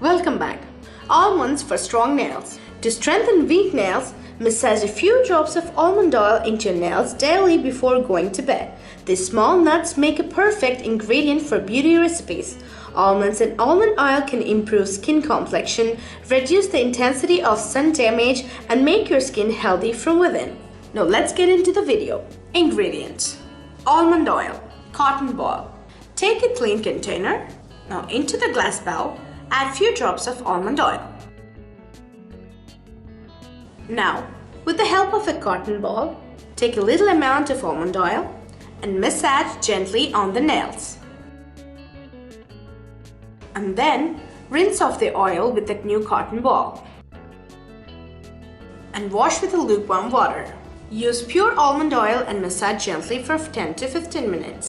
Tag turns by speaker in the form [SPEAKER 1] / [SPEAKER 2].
[SPEAKER 1] Welcome back. Almonds for strong nails. To strengthen weak nails, massage a few drops of almond oil into your nails daily before going to bed. These small nuts make a perfect ingredient for beauty recipes. Almonds and almond oil can improve skin complexion, reduce the intensity of sun damage, and make your skin healthy from within. Now let's get into the video. Ingredients: almond oil, cotton ball. Take a clean container. Now into the glass bowl, add few drops of almond oil. Now, with the help of a cotton ball, take a little amount of almond oil and massage gently on the nails. And then rinse off the oil with the new cotton ball. And wash with a lukewarm water. Use pure almond oil and massage gently for 10 to 15 minutes.